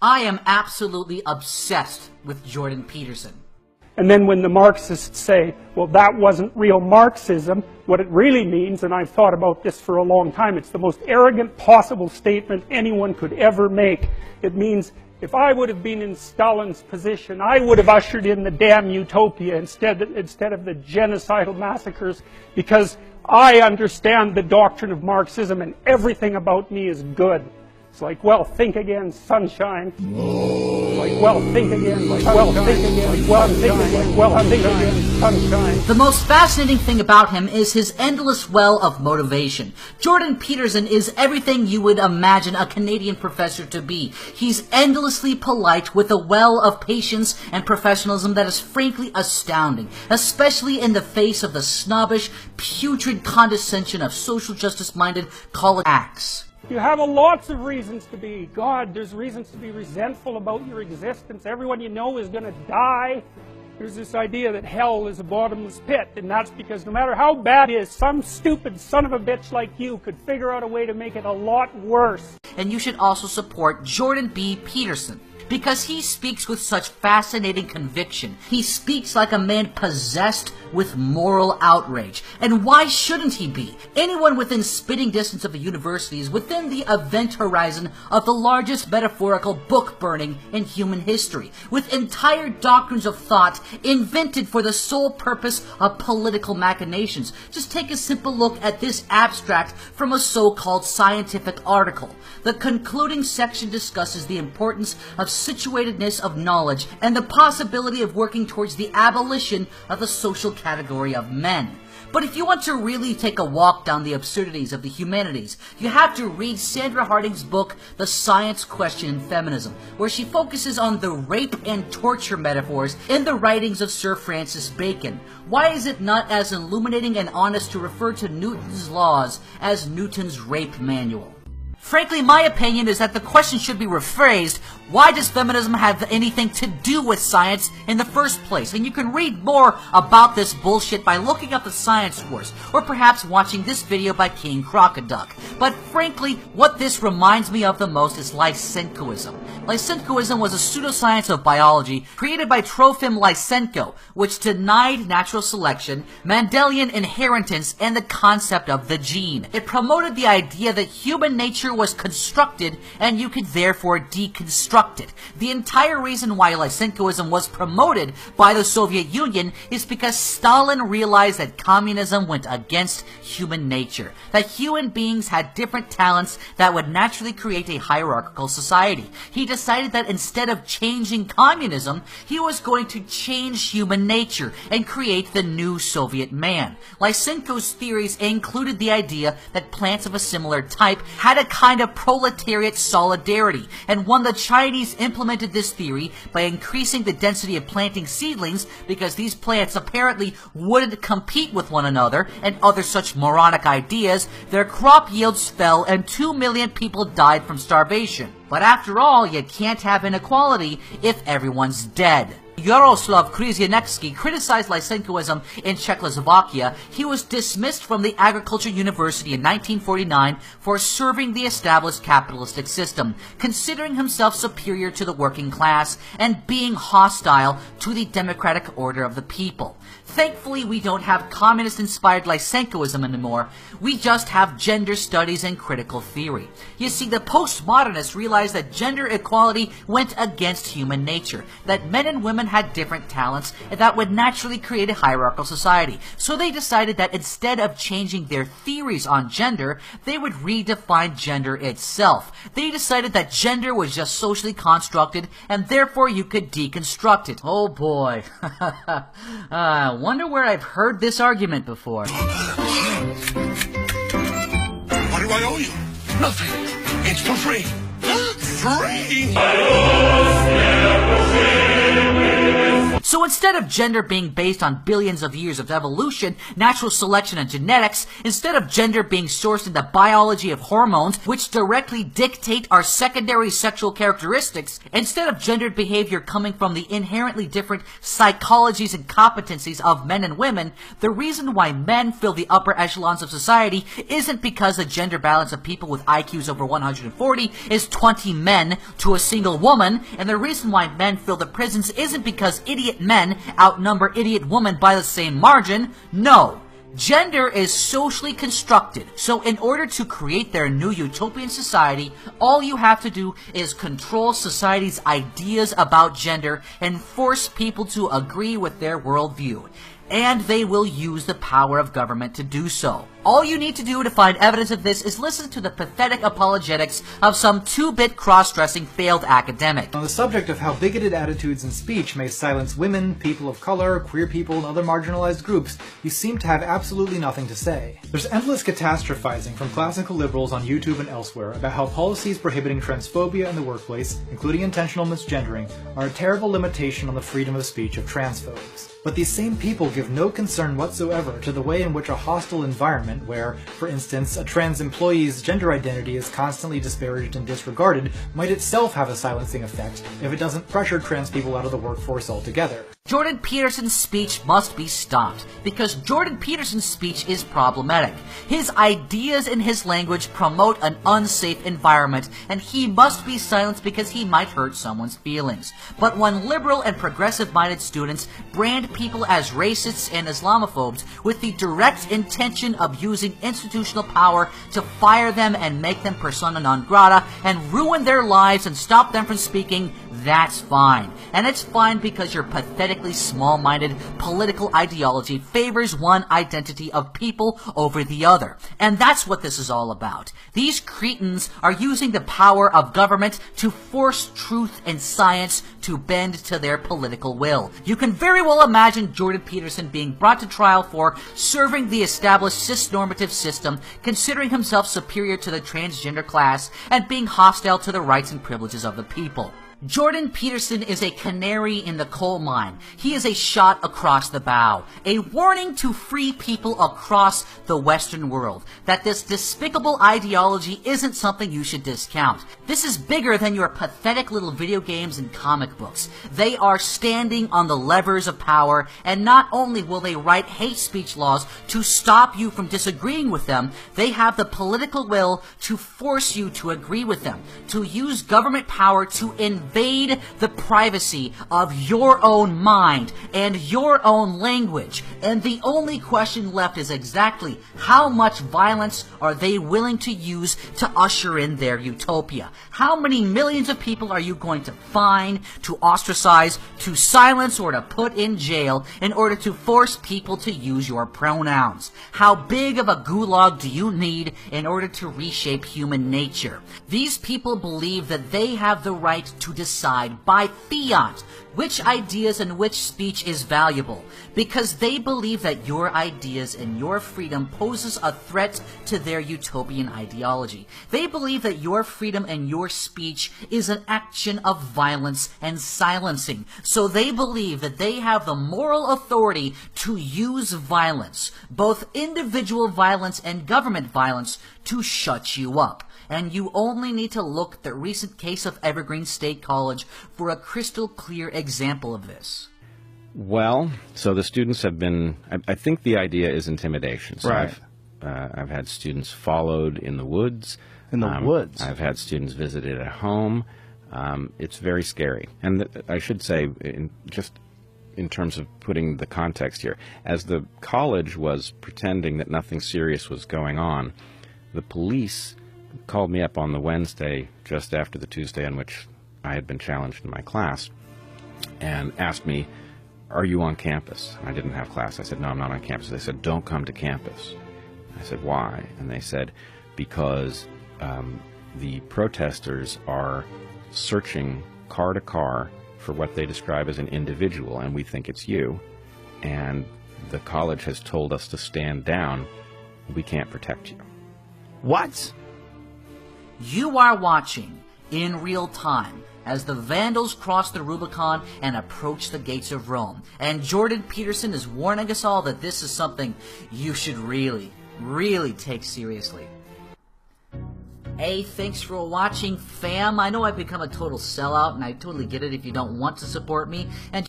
I am absolutely obsessed with Jordan Peterson. And then when the Marxists say, well, that wasn't real Marxism, what it really means, and I've thought about this for a long time, it's the most arrogant possible statement anyone could ever make. It means, if I would have been in Stalin's position, I would have ushered in the damn utopia instead of the genocidal massacres, because I understand the doctrine of Marxism and everything about me is good. It's like, well, think again, sunshine. Like, well, think again. Like, well, think again. Like, well, think again. Well, think again, sunshine. The most fascinating thing about him is his endless well of motivation. Jordan Peterson is everything you would imagine a Canadian professor to be. He's endlessly polite with a well of patience and professionalism that is frankly astounding, especially in the face of the snobbish, putrid condescension of social justice-minded college acts. You have lots of reasons to be. God, there's reasons to be resentful about your existence. Everyone you know is going to die. There's this idea that hell is a bottomless pit, and that's because no matter how bad it is, some stupid son of a bitch like you could figure out a way to make it a lot worse. And you should also support Jordan B. Peterson, because he speaks with such fascinating conviction. He speaks like a man possessed with moral outrage. And why shouldn't he be? Anyone within spitting distance of the university is within the event horizon of the largest metaphorical book burning in human history, with entire doctrines of thought invented for the sole purpose of political machinations. Just take a simple look at this abstract from a so-called scientific article. The concluding section discusses the importance of situatedness of knowledge and the possibility of working towards the abolition of the social category of men. But if you want to really take a walk down the absurdities of the humanities, you have to read Sandra Harding's book, The Science Question in Feminism, where she focuses on the rape and torture metaphors in the writings of Sir Francis Bacon. Why is it not as illuminating and honest to refer to Newton's laws as Newton's rape manual? Frankly, my opinion is that the question should be rephrased, why does feminism have anything to do with science in the first place? And you can read more about this bullshit by looking up the Science Wars, or perhaps watching this video by King Crocoduck. But frankly, what this reminds me of the most is Lysenkoism. Lysenkoism was a pseudoscience of biology created by Trofim Lysenko, which denied natural selection, Mendelian inheritance, and the concept of the gene. It promoted the idea that human nature was constructed and you could therefore deconstruct it. The entire reason why Lysenkoism was promoted by the Soviet Union is because Stalin realized that communism went against human nature, that human beings had different talents that would naturally create a hierarchical society. He decided that instead of changing communism, he was going to change human nature and create the new Soviet man. Lysenko's theories included the idea that plants of a similar type had a kind of proletariat solidarity, and when the Chinese implemented this theory by increasing the density of planting seedlings because these plants apparently wouldn't compete with one another and other such moronic ideas, their crop yields fell and 2 million people died from starvation. But after all, you can't have inequality if everyone's dead. Yaroslav Krzyzewski criticized Lysenkoism in Czechoslovakia. He was dismissed from the Agriculture University in 1949 for serving the established capitalistic system, considering himself superior to the working class and being hostile to the democratic order of the people. Thankfully, we don't have communist-inspired Lysenkoism anymore. We just have gender studies and critical theory. You see, the postmodernists realized that gender equality went against human nature, that men and women had different talents, and that would naturally create a hierarchical society. So they decided that instead of changing their theories on gender, they would redefine gender itself. They decided that gender was just socially constructed, and therefore you could deconstruct it. Oh boy. Wonder where I've heard this argument before. What do I owe you? Nothing. It's for free. Free! So instead of gender being based on billions of years of evolution, natural selection, and genetics, instead of gender being sourced in the biology of hormones, which directly dictate our secondary sexual characteristics, instead of gendered behavior coming from the inherently different psychologies and competencies of men and women, the reason why men fill the upper echelons of society isn't because the gender balance of people with IQs over 140 is 20 men to a single woman, and the reason why men fill the prisons isn't because idiot men outnumber idiot women by the same margin. No. Gender is socially constructed, so in order to create their new utopian society, all you have to do is control society's ideas about gender and force people to agree with their worldview. And they will use the power of government to do so. All you need to do to find evidence of this is listen to the pathetic apologetics of some 2-bit cross-dressing failed academic. On the subject of how bigoted attitudes and speech may silence women, people of color, queer people, and other marginalized groups, you seem to have absolutely nothing to say. There's endless catastrophizing from classical liberals on YouTube and elsewhere about how policies prohibiting transphobia in the workplace, including intentional misgendering, are a terrible limitation on the freedom of speech of transphobes. But these same people give no concern whatsoever to the way in which a hostile environment where, for instance, a trans employee's gender identity is constantly disparaged and disregarded might itself have a silencing effect if it doesn't pressure trans people out of the workforce altogether. Jordan Peterson's speech must be stopped, because Jordan Peterson's speech is problematic. His ideas and his language promote an unsafe environment, and he must be silenced because he might hurt someone's feelings. But when liberal and progressive-minded students brand people as racists and Islamophobes with the direct intention of using institutional power to fire them and make them persona non grata and ruin their lives and stop them from speaking, that's fine. And it's fine because your pathetically small-minded political ideology favors one identity of people over the other. And that's what this is all about. These cretins are using the power of government to force truth and science to bend to their political will. You can very well imagine Jordan Peterson being brought to trial for serving the established cis-normative system, considering himself superior to the transgender class, and being hostile to the rights and privileges of the people. Jordan Peterson is a canary in the coal mine. He is a shot across the bow, a warning to free people across the Western world that this despicable ideology isn't something you should discount. This is bigger than your pathetic little video games and comic books. They are standing on the levers of power, and not only will they write hate speech laws to stop you from disagreeing with them, they have the political will to force you to agree with them, to use government power to invade the privacy of your own mind and your own language. And the only question left is exactly how much violence are they willing to use to usher in their utopia? How many millions of people are you going to fine, to ostracize, to silence, or to put in jail in order to force people to use your pronouns? How big of a gulag do you need in order to reshape human nature? These people believe that they have the right to decide by fiat which ideas and which speech is valuable, because they believe that your ideas and your freedom poses a threat to their utopian ideology. They believe that your freedom and your speech is an action of violence and silencing. So they believe that they have the moral authority to use violence, both individual violence and government violence, to shut you up. And you only need to look at the recent case of Evergreen State College for a crystal clear example of this. Well, so the students have been, I think the idea is intimidation. So Right. I've had students followed in the woods. In the woods? I've had students visited at home. It's very scary. And I should say, just in terms of putting the context here, as the college was pretending that nothing serious was going on, the police called me up on the Wednesday just after the Tuesday on which I had been challenged in my class and asked me, "Are you on campus?" I didn't have class. I said, "No, I'm not on campus." They said, "Don't come to campus." I said, "Why?" And they said, "Because the protesters are searching car to car for what they describe as an individual, and we think it's you, and the college has told us to stand down. We can't protect you." What? You are watching, in real time, as the Vandals cross the Rubicon and approach the gates of Rome. And Jordan Peterson is warning us all that this is something you should really, really take seriously. Hey, thanks for watching, fam. I know I've become a total sellout, and I totally get it if you don't want to support me. And